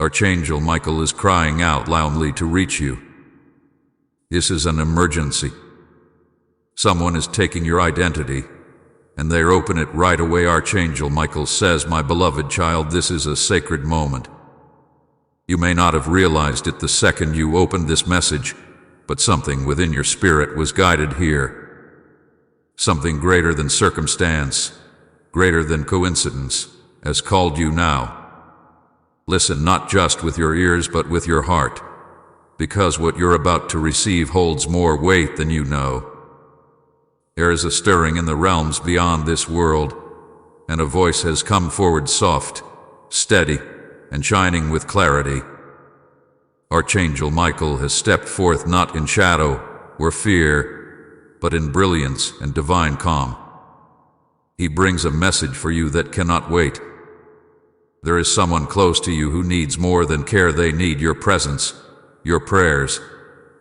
Archangel Michael is crying out loudly to reach you. This is an emergency. Someone is taking your identity, and they open it right away. Archangel Michael says, "My beloved child, this is a sacred moment. You may not have realized it the second you opened this message, but something within your spirit was guided here. Something greater than circumstance, greater than coincidence, has called you now. Listen not just with your ears but with your heart, because what you're about to receive holds more weight than you know. There is a stirring in the realms beyond this world, and a voice has come forward, soft, steady, and shining with clarity. Archangel Michael has stepped forth not in shadow or fear, but in brilliance and divine calm. He brings a message for you that cannot wait. There is someone close to you who needs more than care. They need your presence, your prayers,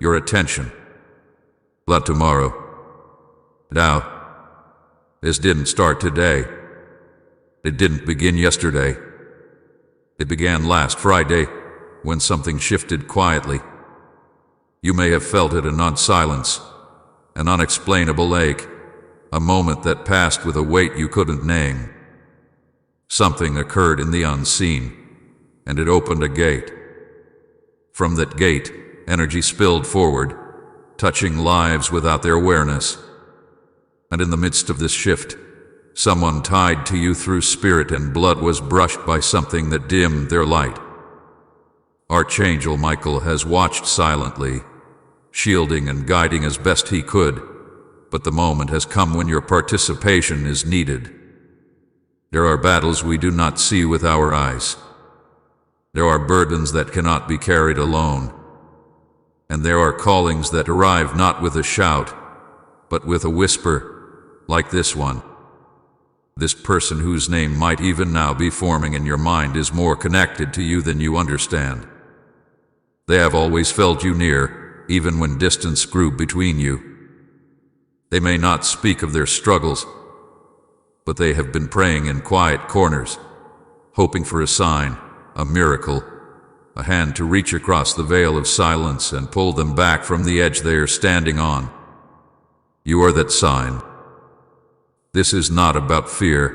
your attention. Not tomorrow. Now, this didn't start today. It didn't begin yesterday. It began last Friday, when something shifted quietly. You may have felt it, an odd silence, an unexplainable ache, a moment that passed with a weight you couldn't name. Something occurred in the unseen, and it opened a gate. From that gate, energy spilled forward, touching lives without their awareness. And in the midst of this shift, someone tied to you through spirit and blood was brushed by something that dimmed their light. Archangel Michael has watched silently, shielding and guiding as best he could, but the moment has come when your participation is needed. There are battles we do not see with our eyes. There are burdens that cannot be carried alone. And there are callings that arrive not with a shout, but with a whisper, like this one. This person whose name might even now be forming in your mind is more connected to you than you understand. They have always felt you near, even when distance grew between you. They may not speak of their struggles, but they have been praying in quiet corners, hoping for a sign, a miracle, a hand to reach across the veil of silence and pull them back from the edge they are standing on. You are that sign. This is not about fear.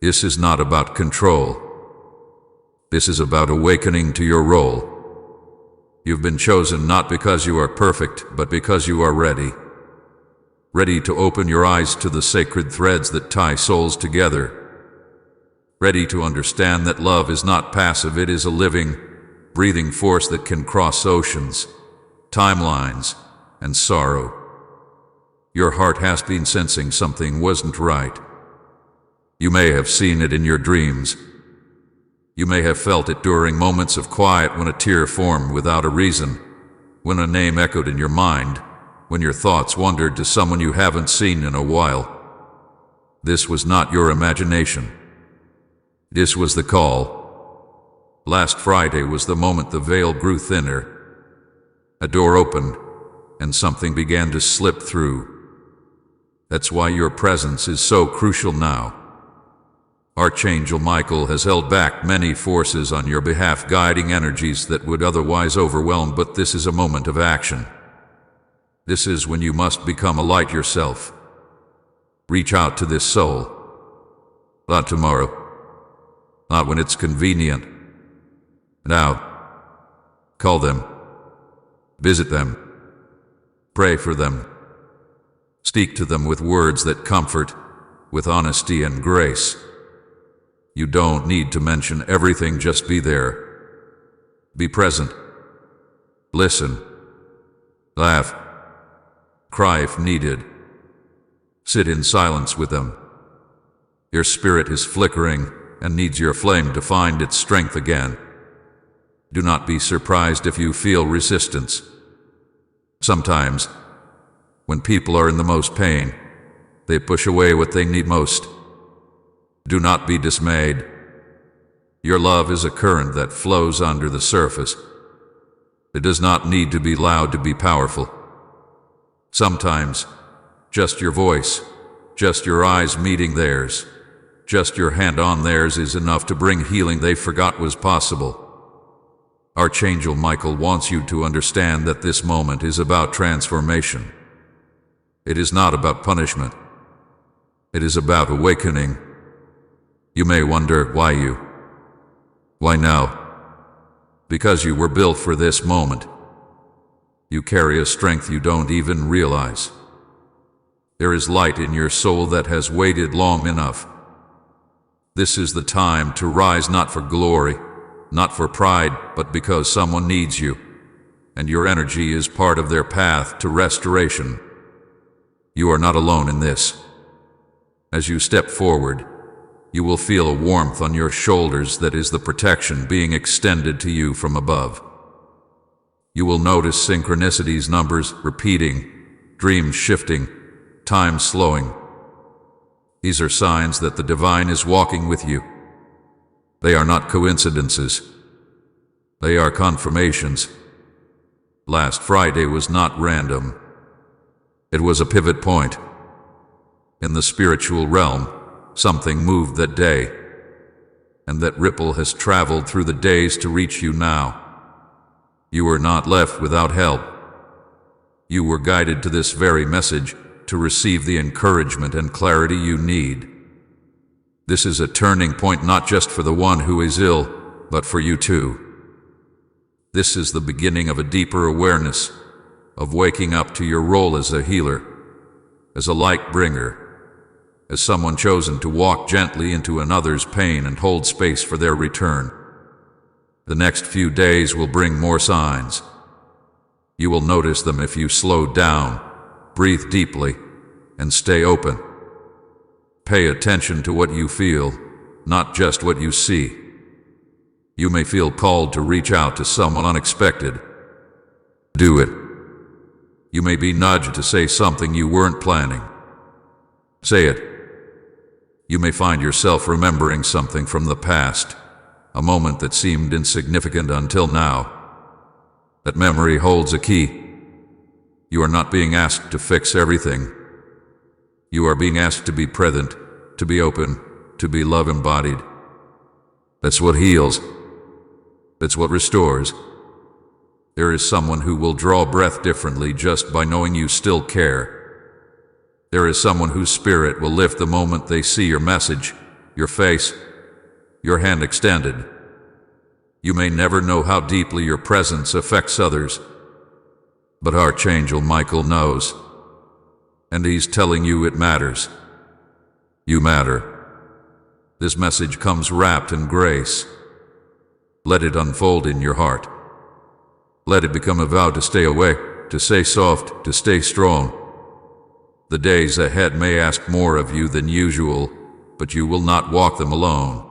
This is not about control. This is about awakening to your role. You've been chosen not because you are perfect, but because you are ready. Ready to open your eyes to the sacred threads that tie souls together. Ready to understand that love is not passive, it is a living, breathing force that can cross oceans, timelines, and sorrow. Your heart has been sensing something wasn't right. You may have seen it in your dreams. You may have felt it during moments of quiet when a tear formed without a reason, when a name echoed in your mind, when your thoughts wandered to someone you haven't seen in a while. This was not your imagination. This was the call. Last Friday was the moment the veil grew thinner. A door opened, and something began to slip through. That's why your presence is so crucial now. Archangel Michael has held back many forces on your behalf, guiding energies that would otherwise overwhelm, but this is a moment of action. This is when you must become a light yourself. Reach out to this soul. Not tomorrow. Not when it's convenient. Now. Call them. Visit them. Pray for them. Speak to them with words that comfort, with honesty and grace. You don't need to mention everything, just be there. Be present. Listen. Laugh. Cry if needed. Sit in silence with them. Your spirit is flickering and needs your flame to find its strength again. Do not be surprised if you feel resistance. Sometimes, when people are in the most pain, they push away what they need most. Do not be dismayed. Your love is a current that flows under the surface. It does not need to be loud to be powerful. Sometimes, just your voice, just your eyes meeting theirs, just your hand on theirs is enough to bring healing they forgot was possible. Archangel Michael wants you to understand that this moment is about transformation. It is not about punishment. It is about awakening. You may wonder, why you? Why now? Because you were built for this moment. You carry a strength you don't even realize. There is light in your soul that has waited long enough. This is the time to rise, not for glory, not for pride, but because someone needs you, and your energy is part of their path to restoration. You are not alone in this. As you step forward, you will feel a warmth on your shoulders that is the protection being extended to you from above. You will notice synchronicities, numbers repeating, dreams shifting, time slowing. These are signs that the divine is walking with you. They are not coincidences. They are confirmations. Last Friday was not random. It was a pivot point. In the spiritual realm, something moved that day, and that ripple has traveled through the days to reach you now. You were not left without help. You were guided to this very message to receive the encouragement and clarity you need. This is a turning point not just for the one who is ill, but for you too. This is the beginning of a deeper awareness, of waking up to your role as a healer, as a light bringer, as someone chosen to walk gently into another's pain and hold space for their return. The next few days will bring more signs. You will notice them if you slow down, breathe deeply, and stay open. Pay attention to what you feel, not just what you see. You may feel called to reach out to someone unexpected. Do it. You may be nudged to say something you weren't planning. Say it. You may find yourself remembering something from the past, a moment that seemed insignificant until now. That memory holds a key. You are not being asked to fix everything. You are being asked to be present, to be open, to be love embodied. That's what heals. That's what restores. There is someone who will draw breath differently just by knowing you still care. There is someone whose spirit will lift the moment they see your message, your face, your hand extended. You may never know how deeply your presence affects others, but Archangel Michael knows, and he's telling you it matters. You matter. This message comes wrapped in grace. Let it unfold in your heart. Let it become a vow to stay awake, to stay soft, to stay strong. The days ahead may ask more of you than usual, but you will not walk them alone.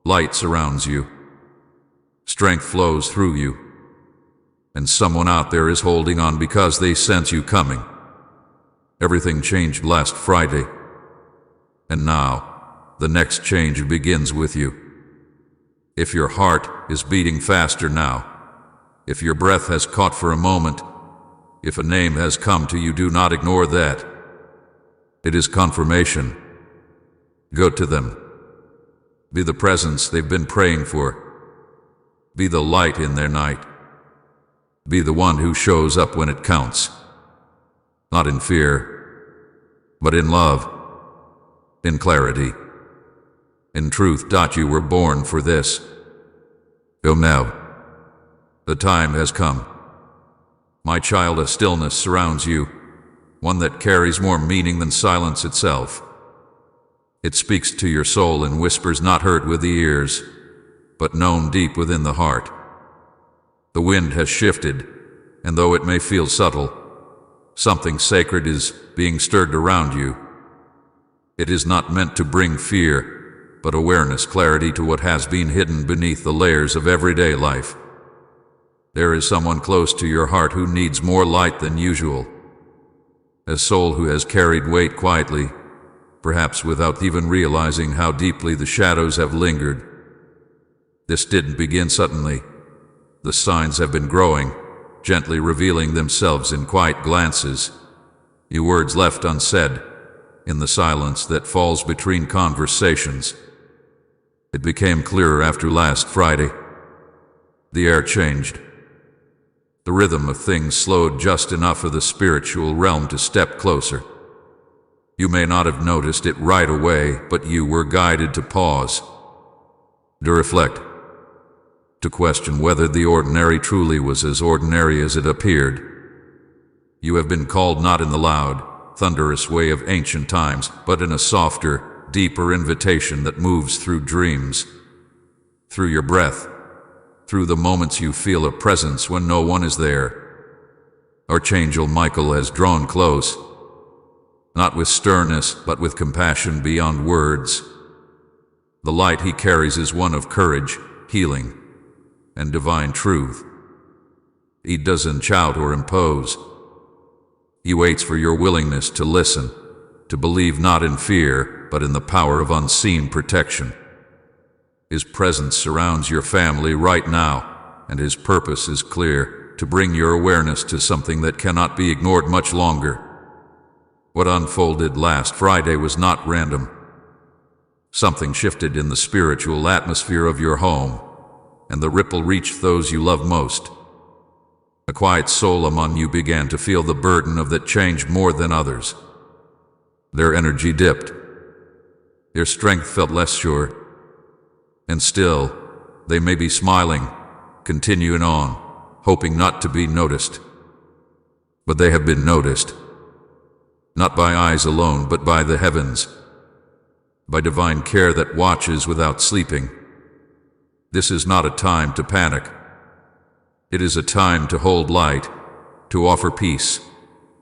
Light surrounds you. Strength flows through you. And someone out there is holding on because they sense you coming. Everything changed last Friday. And now, the next change begins with you. If your heart is beating faster now, if your breath has caught for a moment, if a name has come to you, do not ignore that. It is confirmation. Go to them. Be the presence they've been praying for. Be the light in their night. Be the one who shows up when it counts. Not in fear, but in love, in clarity, in truth. You were born for this. Go now. The time has come. My child, a stillness surrounds you, one that carries more meaning than silence itself. It speaks to your soul in whispers not heard with the ears, but known deep within the heart. The wind has shifted, and though it may feel subtle, something sacred is being stirred around you. It is not meant to bring fear, but awareness, clarity to what has been hidden beneath the layers of everyday life. There is someone close to your heart who needs more light than usual. A soul who has carried weight quietly, perhaps without even realizing how deeply the shadows have lingered. This didn't begin suddenly. The signs have been growing, gently revealing themselves in quiet glances, your words left unsaid, in the silence that falls between conversations. It became clearer after last Friday. The air changed. The rhythm of things slowed just enough for the spiritual realm to step closer. You may not have noticed it right away, but you were guided to pause, to reflect, to question whether the ordinary truly was as ordinary as it appeared. You have been called not in the loud, thunderous way of ancient times, but in a softer, deeper invitation that moves through dreams, through your breath, through the moments you feel a presence when no one is there. Archangel Michael has drawn close, not with sternness, but with compassion beyond words. The light he carries is one of courage, healing, and divine truth. He doesn't shout or impose. He waits for your willingness to listen, to believe not in fear, but in the power of unseen protection. His presence surrounds your family right now, and his purpose is clear, to bring your awareness to something that cannot be ignored much longer. What unfolded last Friday was not random. Something shifted in the spiritual atmosphere of your home, and the ripple reached those you love most. A quiet soul among you began to feel the burden of that change more than others. Their energy dipped. Their strength felt less sure. And still, they may be smiling, continuing on, hoping not to be noticed. But they have been noticed. Not by eyes alone, but by the heavens. By divine care that watches without sleeping. This is not a time to panic. It is a time to hold light, to offer peace,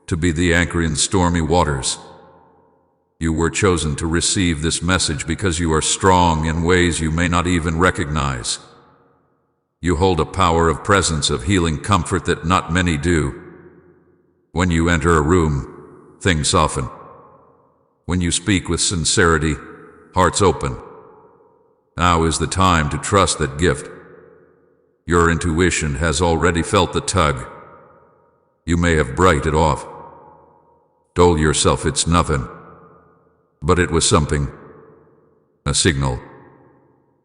to be the anchor in stormy waters. You were chosen to receive this message because you are strong in ways you may not even recognize. You hold a power of presence, of healing comfort that not many do. When you enter a room, things soften. When you speak with sincerity, hearts open. Now is the time to trust that gift. Your intuition has already felt the tug. You may have brushed it off, told yourself it's nothing. But it was something, a signal,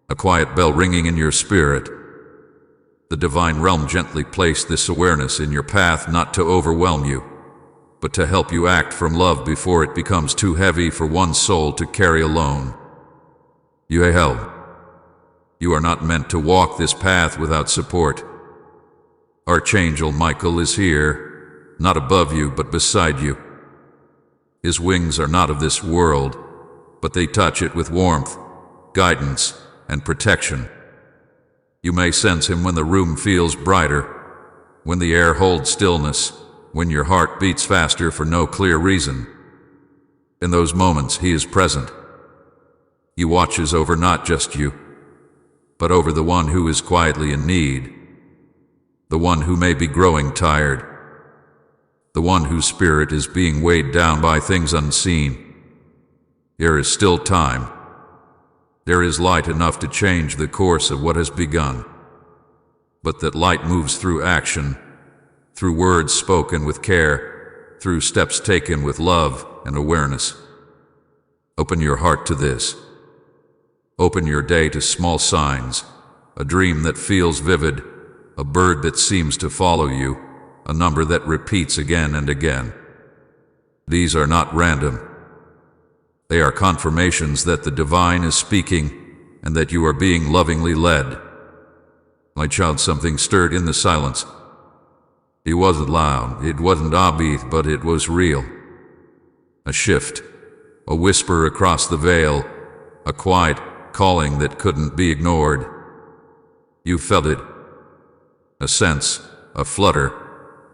a quiet bell ringing in your spirit. The divine realm gently placed this awareness in your path, not to overwhelm you, but to help you act from love before it becomes too heavy for one soul to carry alone. You are not meant to walk this path without support. Archangel Michael is here, not above you, but beside you. His wings are not of this world, but they touch it with warmth, guidance, and protection. You may sense him when the room feels brighter, when the air holds stillness, when your heart beats faster for no clear reason. In those moments, he is present. He watches over not just you, but over the one who is quietly in need, the one who may be growing tired, the one whose spirit is being weighed down by things unseen. There is still time. There is light enough to change the course of what has begun. But that light moves through action, through words spoken with care, through steps taken with love and awareness. Open your heart to this. Open your day to small signs, a dream that feels vivid, a bird that seems to follow you, a number that repeats again and again. These are not random. They are confirmations that the divine is speaking and that you are being lovingly led. My child, something stirred in the silence. It wasn't loud, it wasn't obvious, but it was real. A shift, a whisper across the veil, a quiet calling that couldn't be ignored. You felt it. A sense, a flutter,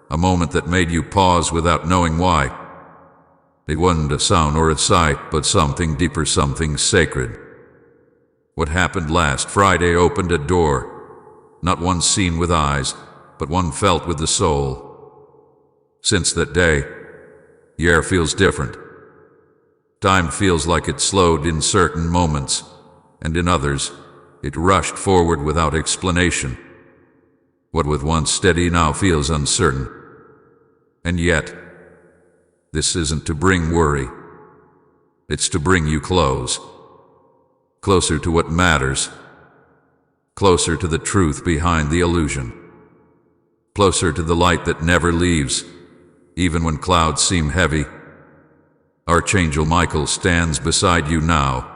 a moment that made you pause without knowing why. It wasn't a sound or a sight, but something deeper, something sacred. What happened last Friday opened a door, not one seen with eyes, but one felt with the soul. Since that day, the air feels different. Time feels like it slowed in certain moments, and in others, it rushed forward without explanation. What was once steady now feels uncertain. And yet, this isn't to bring worry. It's to bring you closer to what matters, closer to the truth behind the illusion, closer to the light that never leaves, even when clouds seem heavy. Archangel Michael stands beside you now,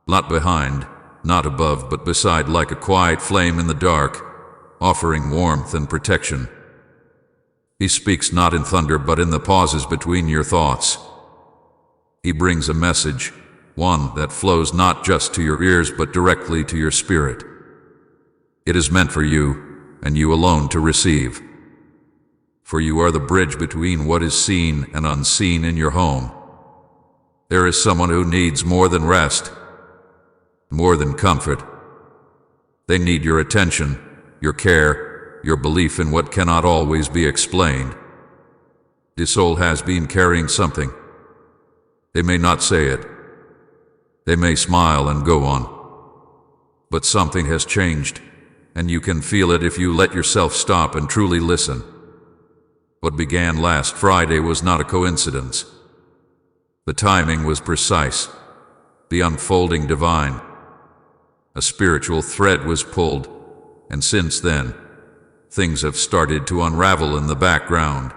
not behind, not above, but beside, like a quiet flame in the dark, offering warmth and protection. He speaks not in thunder, but in the pauses between your thoughts. He brings a message, one that flows not just to your ears, but directly to your spirit. It is meant for you, and you alone to receive. For you are the bridge between what is seen and unseen in your home. There is someone who needs more than rest, more than comfort. They need your attention, your care, your belief in what cannot always be explained. This soul has been carrying something. They may not say it. They may smile and go on. But something has changed, and you can feel it if you let yourself stop and truly listen. What began last Friday was not a coincidence. The timing was precise, the unfolding divine. A spiritual thread was pulled, and since then, things have started to unravel in the background.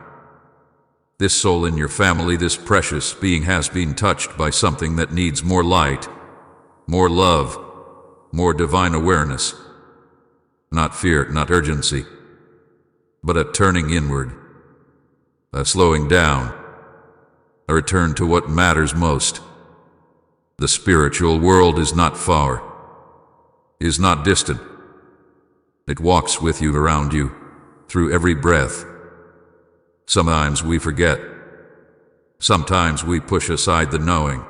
This soul in your family, this precious being, has been touched by something that needs more light, more love, more divine awareness. Not fear, not urgency, but a turning inward, a slowing down, a return to what matters most. The spiritual world is not far, is not distant. It walks with you, around you, through every breath. Sometimes we forget. Sometimes we push aside the knowing.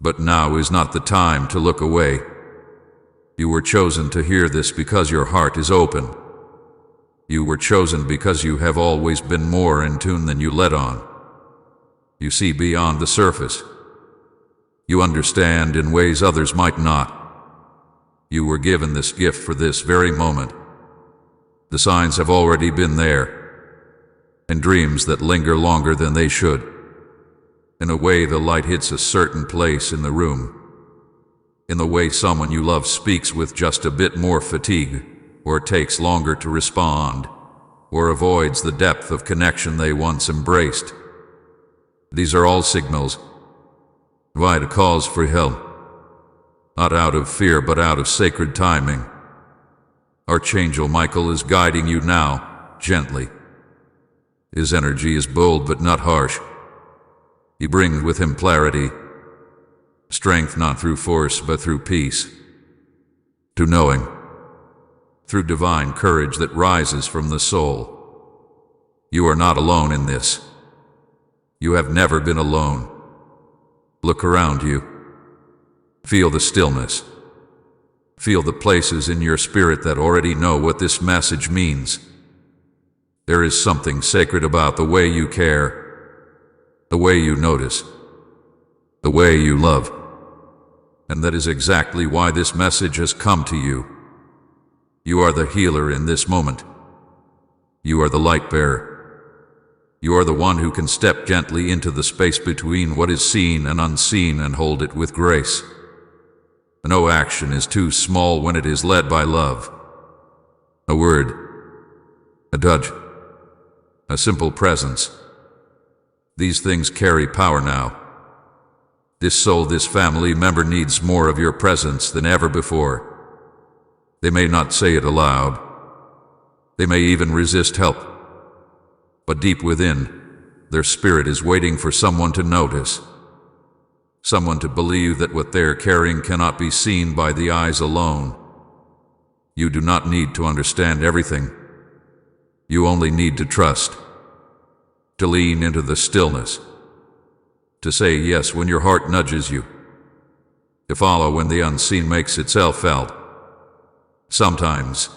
But now is not the time to look away. You were chosen to hear this because your heart is open. You were chosen because you have always been more in tune than you let on. You see beyond the surface. You understand in ways others might not. You were given this gift for this very moment. The signs have already been there, and dreams that linger longer than they should. In a way, the light hits a certain place in the room. In the way someone you love speaks with just a bit more fatigue, or takes longer to respond, or avoids the depth of connection they once embraced. These are all signals, vital calls for help. Not out of fear, but out of sacred timing. Archangel Michael is guiding you now, gently. His energy is bold but not harsh. He brings with him clarity, strength not through force but through peace, to knowing, through divine courage that rises from the soul. You are not alone in this. You have never been alone. Look around you. Feel the stillness. Feel the places in your spirit that already know what this message means. There is something sacred about the way you care, the way you notice, the way you love. And that is exactly why this message has come to you. You are the healer in this moment. You are the light bearer. You are the one who can step gently into the space between what is seen and unseen and hold it with grace. No action is too small when it is led by love. A word, a touch, a simple presence. These things carry power now. This soul, this family member needs more of your presence than ever before. They may not say it aloud. They may even resist help. But deep within, their spirit is waiting for someone to notice. Someone to believe that what they're carrying cannot be seen by the eyes alone. You do not need to understand everything. You only need to trust, to lean into the stillness, to say yes when your heart nudges you, to follow when the unseen makes itself felt. Sometimes,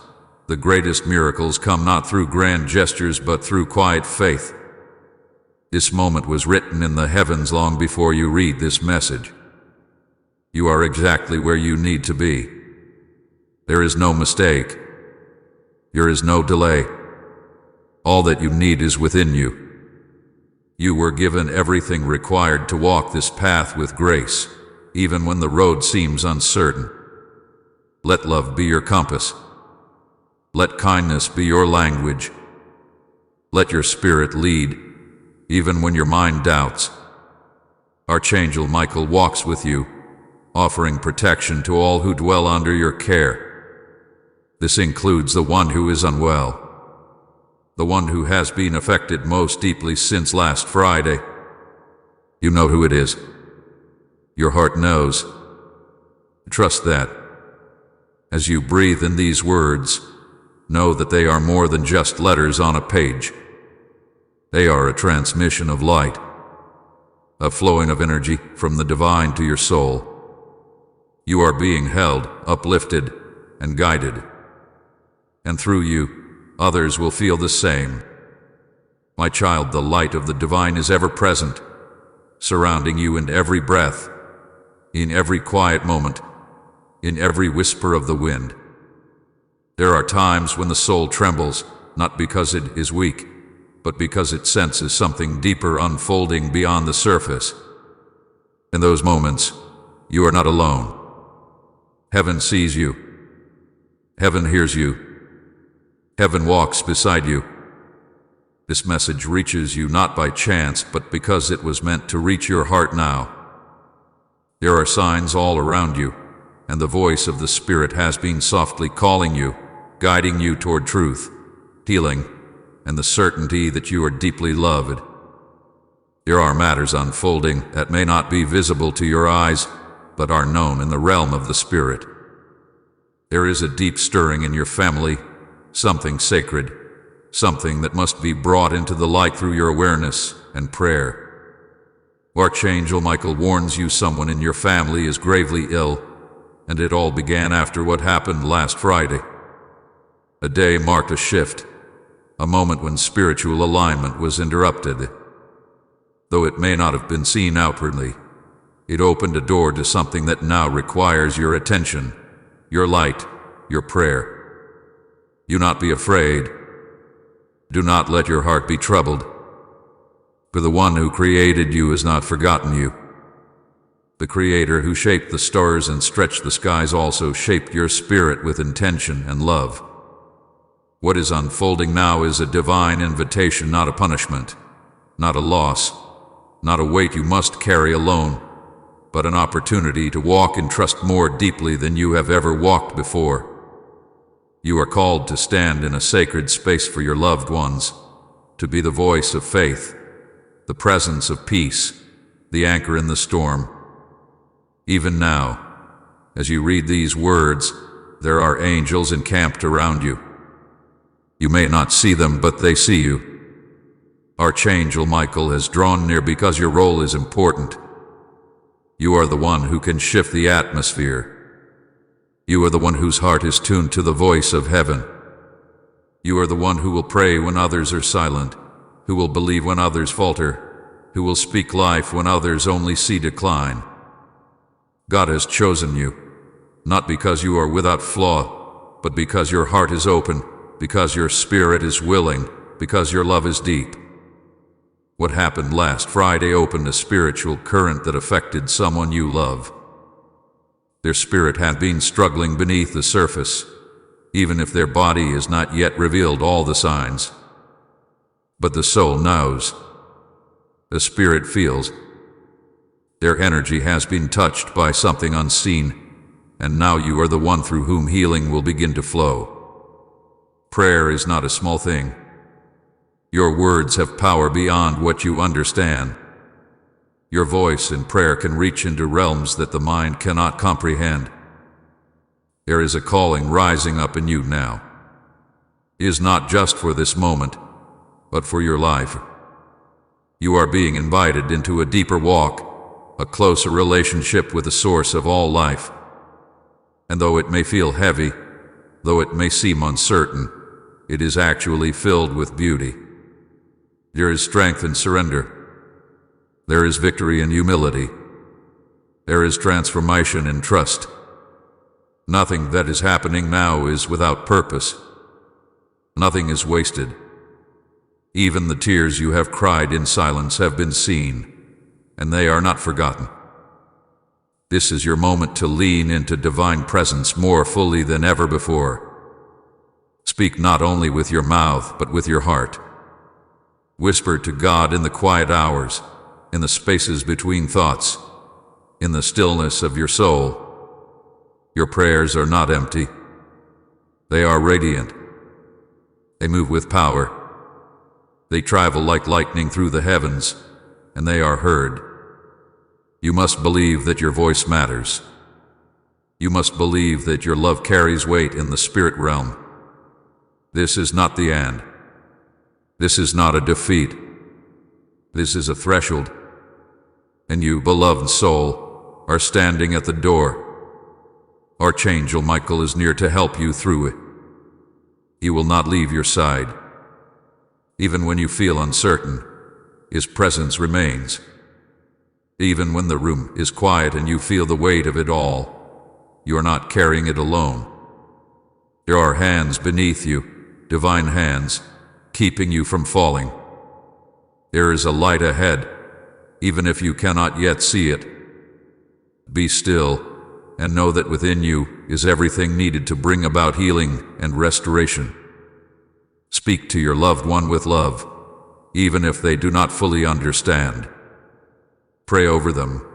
the greatest miracles come not through grand gestures but through quiet faith. This moment was written in the heavens long before you read this message. You are exactly where you need to be. There is no mistake. There is no delay. All that you need is within you. You were given everything required to walk this path with grace, even when the road seems uncertain. Let love be your compass. Let kindness be your language. Let your spirit lead, even when your mind doubts. Archangel Michael walks with you, offering protection to all who dwell under your care. This includes the one who is unwell, the one who has been affected most deeply since last Friday. You know who it is. Your heart knows. Trust that. As you breathe in these words, know that they are more than just letters on a page. They are a transmission of light, a flowing of energy from the divine to your soul. You are being held, uplifted, and guided. And through you, others will feel the same. My child, the light of the divine is ever present, surrounding you in every breath, in every quiet moment, in every whisper of the wind. There are times when the soul trembles, not because it is weak, but because it senses something deeper unfolding beyond the surface. In those moments, you are not alone. Heaven sees you. Heaven hears you. Heaven walks beside you. This message reaches you not by chance, but because it was meant to reach your heart now. There are signs all around you, and the voice of the Spirit has been softly calling you, guiding you toward truth, healing, and the certainty that you are deeply loved. There are matters unfolding that may not be visible to your eyes, but are known in the realm of the Spirit. There is a deep stirring in your family, something sacred, something that must be brought into the light through your awareness and prayer. Archangel Michael warns you someone in your family is gravely ill, and it all began after what happened last Friday. A day marked a shift, a moment when spiritual alignment was interrupted. Though it may not have been seen outwardly, it opened a door to something that now requires your attention, your light, your prayer. Do not be afraid. Do not let your heart be troubled. For the one who created you has not forgotten you. The Creator who shaped the stars and stretched the skies also shaped your spirit with intention and love. What is unfolding now is a divine invitation, not a punishment, not a loss, not a weight you must carry alone, but an opportunity to walk in trust more deeply than you have ever walked before. You are called to stand in a sacred space for your loved ones, to be the voice of faith, the presence of peace, the anchor in the storm. Even now, as you read these words, there are angels encamped around you. You may not see them, but they see you. Archangel Michael has drawn near because your role is important. You are the one who can shift the atmosphere. You are the one whose heart is tuned to the voice of heaven. You are the one who will pray when others are silent, who will believe when others falter, who will speak life when others only see decline. God has chosen you, not because you are without flaw, but because your heart is open, because your spirit is willing, because your love is deep. What happened last Friday opened a spiritual current that affected someone you love. Their spirit had been struggling beneath the surface, even if their body has not yet revealed all the signs. But the soul knows. The spirit feels. Their energy has been touched by something unseen, and now you are the one through whom healing will begin to flow. Prayer is not a small thing. Your words have power beyond what you understand. Your voice in prayer can reach into realms that the mind cannot comprehend. There is a calling rising up in you now. It is not just for this moment, but for your life. You are being invited into a deeper walk, a closer relationship with the source of all life. And though it may feel heavy, though it may seem uncertain, it is actually filled with beauty. There is strength in surrender. There is victory in humility. There is transformation in trust. Nothing that is happening now is without purpose. Nothing is wasted. Even the tears you have cried in silence have been seen, and they are not forgotten. This is your moment to lean into divine presence more fully than ever before. Speak not only with your mouth, but with your heart. Whisper to God in the quiet hours, in the spaces between thoughts, in the stillness of your soul. Your prayers are not empty. They are radiant. They move with power. They travel like lightning through the heavens, and they are heard. You must believe that your voice matters. You must believe that your love carries weight in the spirit realm. This is not the end. This is not a defeat. This is a threshold. And you, beloved soul, are standing at the door. Archangel Michael is near to help you through it. He will not leave your side. Even when you feel uncertain, His presence remains. Even when the room is quiet and you feel the weight of it all, you are not carrying it alone. There are hands beneath you, divine hands, keeping you from falling. There is a light ahead, even if you cannot yet see it. Be still and know that within you is everything needed to bring about healing and restoration. Speak to your loved one with love, even if they do not fully understand. Pray over them,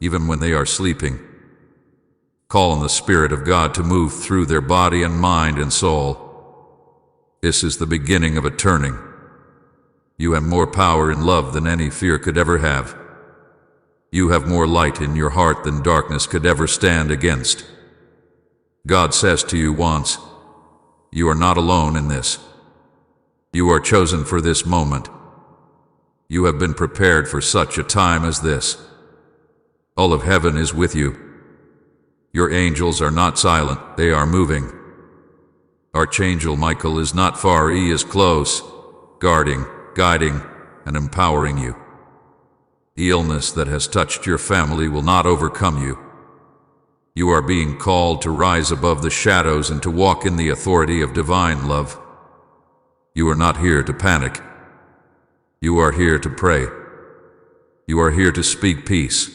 even when they are sleeping. Call on the Spirit of God to move through their body and mind and soul. This is the beginning of a turning. You have more power in love than any fear could ever have. You have more light in your heart than darkness could ever stand against. God says to you once, you are not alone in this. You are chosen for this moment. You have been prepared for such a time as this. All of heaven is with you. Your angels are not silent, they are moving. Archangel Michael is not far, he is close, guarding, guiding, and empowering you. The illness that has touched your family will not overcome you. You are being called to rise above the shadows and to walk in the authority of divine love. You are not here to panic. You are here to pray. You are here to speak peace.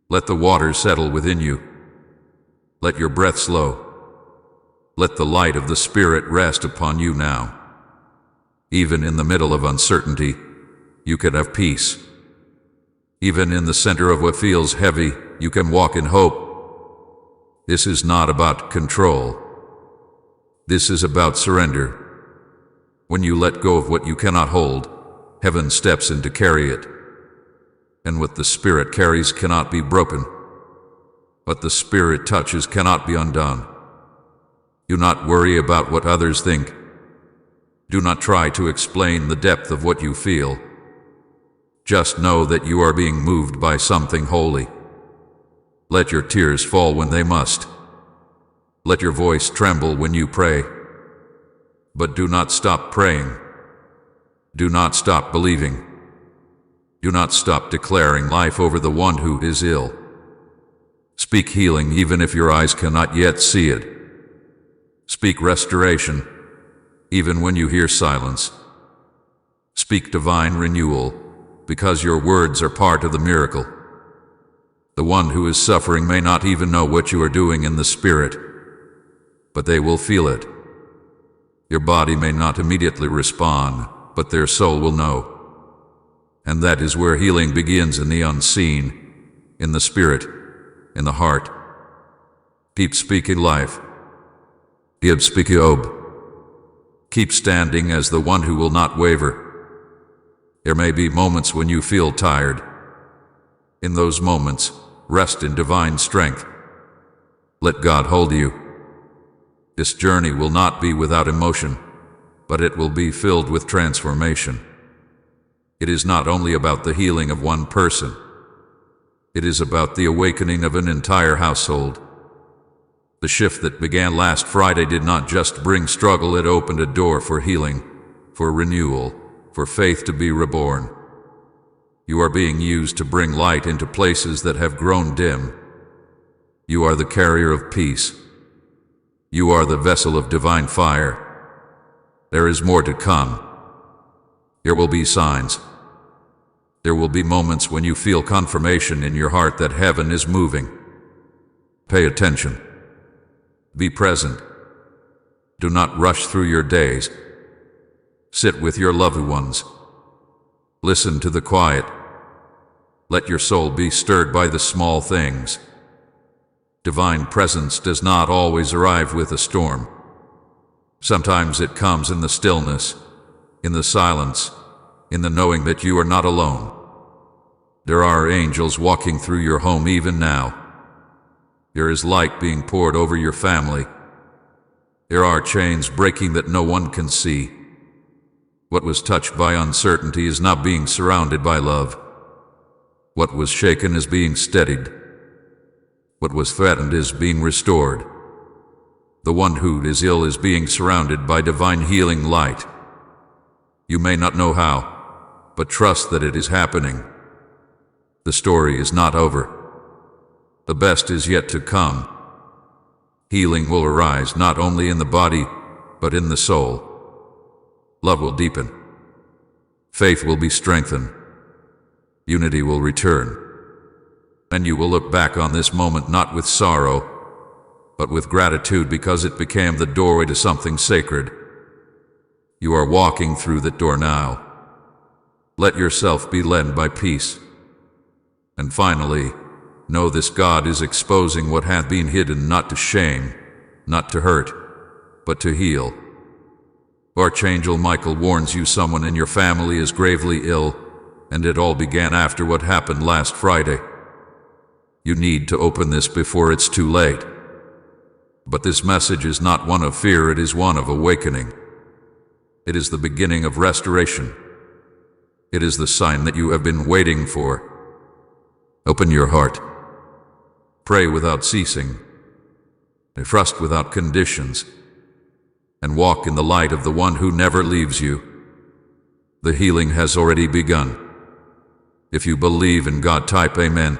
Let the waters settle within you. Let your breath slow. Let the light of the Spirit rest upon you now. Even in the middle of uncertainty, you can have peace. Even in the center of what feels heavy, you can walk in hope. This is not about control. This is about surrender. When you let go of what you cannot hold, heaven steps in to carry it. And what the Spirit carries cannot be broken. What the Spirit touches cannot be undone. Do not worry about what others think. Do not try to explain the depth of what you feel. Just know that you are being moved by something holy. Let your tears fall when they must. Let your voice tremble when you pray. But do not stop praying. Do not stop believing. Do not stop declaring life over the one who is ill. Speak healing even if your eyes cannot yet see it. Speak restoration, even when you hear silence. Speak divine renewal, because your words are part of the miracle. The one who is suffering may not even know what you are doing in the Spirit, but they will feel it. Your body may not immediately respond, but their soul will know. And that is where healing begins, in the unseen, in the Spirit, in the heart. Keep speaking life. Keep speaking hope. Keep standing as the one who will not waver. There may be moments when you feel tired. In those moments, rest in divine strength. Let God hold you. This journey will not be without emotion, but it will be filled with transformation. It is not only about the healing of one person. It is about the awakening of an entire household. The shift that began last Friday did not just bring struggle, it opened a door for healing, for renewal, for faith to be reborn. You are being used to bring light into places that have grown dim. You are the carrier of peace. You are the vessel of divine fire. There is more to come. There will be signs. There will be moments when you feel confirmation in your heart that heaven is moving. Pay attention. Be present. Do not rush through your days. Sit with your loved ones. Listen to the quiet. Let your soul be stirred by the small things. Divine presence does not always arrive with a storm. Sometimes it comes in the stillness, in the silence, in the knowing that you are not alone. There are angels walking through your home even now. There is light being poured over your family. There are chains breaking that no one can see. What was touched by uncertainty is now being surrounded by love. What was shaken is being steadied. What was threatened is being restored. The one who is ill is being surrounded by divine healing light. You may not know how, but trust that it is happening. The story is not over. The best is yet to come. Healing will arise not only in the body, but in the soul. Love will deepen. Faith will be strengthened. Unity will return. And you will look back on this moment not with sorrow, but with gratitude because it became the doorway to something sacred. You are walking through that door now. Let yourself be led by peace. And finally, know this: God is exposing what hath been hidden, not to shame, not to hurt, but to heal. Archangel Michael warns you someone in your family is gravely ill, and it all began after what happened last Friday. You need to open this before it's too late. But this message is not one of fear, it is one of awakening. It is the beginning of restoration. It is the sign that you have been waiting for. Open your heart. Pray without ceasing. Trust without conditions. And walk in the light of the one who never leaves you. The healing has already begun. If you believe in God, type Amen.